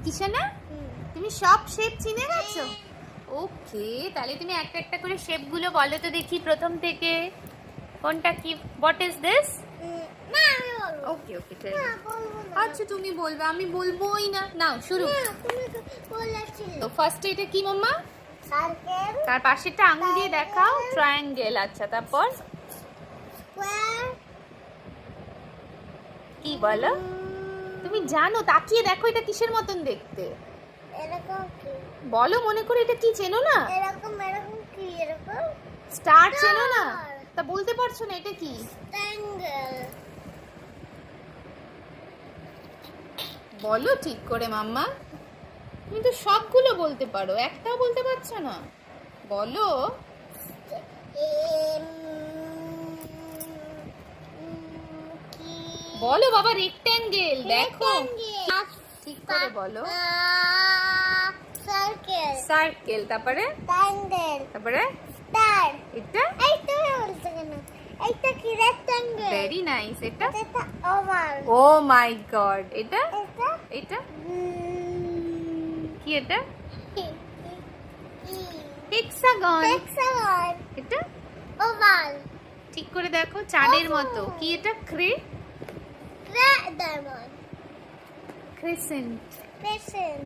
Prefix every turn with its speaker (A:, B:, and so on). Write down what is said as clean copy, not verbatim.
A: কিসে না? তুমি সব শেপ চিনে গেছো? ওকে, তাহলে তুমি একটা একটা করে শেপগুলো বলো তো দেখি প্রথম থেকে। কোনটা কি? What is this?
B: না আমি বলবো।
A: ওকে ওকে, ঠিক
B: না
A: আছে।
B: বলবো না।
A: আচ্ছা তুমি বলবে, আমি বলবোই না। নাও শুরু।
B: না তুমি বলেছিলে।
A: তো ফার্স্টে এটা কি মাম্মা?
B: সার্কেল,
A: তার পাশেরটা আঙুল দিয়ে দেখাও। ট্রায়াঙ্গেল। আচ্ছা তারপর
B: স্কোয়ার,
A: কি বলো? তুমি জানো, তাকিয়ে দেখো এটা কিসের মতন দেখতে।
B: এরকম কি?
A: বলো, মনে করে এটা কি চেনো না?
B: এরকম এরকম কি? এরকম
A: স্টার চেনো না? তা বলতে পারছো না এটা কি?
B: ট্রায়াঙ্গেল।
A: বলো ঠিক করে মাম্মা। তুমি তো সবগুলো বলতে পারো, একটাও বলতে পারছো না। বলো। বলো বাবা, রেক্ট্যাঙ্গেল। দেখো ঠিক করে বলো।
B: সার্কেল,
A: সার্কেল, তারপরে
B: ট্রায়াঙ্গেল,
A: তারপরে
B: স্টার।
A: এটা।
B: এই তুমি বলছো কেন? এইটা কি রেক্ট্যাঙ্গেল?
A: Very nice. এটা
B: এটা ওভাল।
A: ও মাই গড। এটা
B: এটা
A: এটা কি? এটা হেক্সাগন।
B: হেক্সাগন,
A: এটা
B: ওভাল,
A: ঠিক করে দেখো, চাঁদের মতো। কি এটা?
B: Diamond,
A: crescent.
B: ক্রেসেন্ট।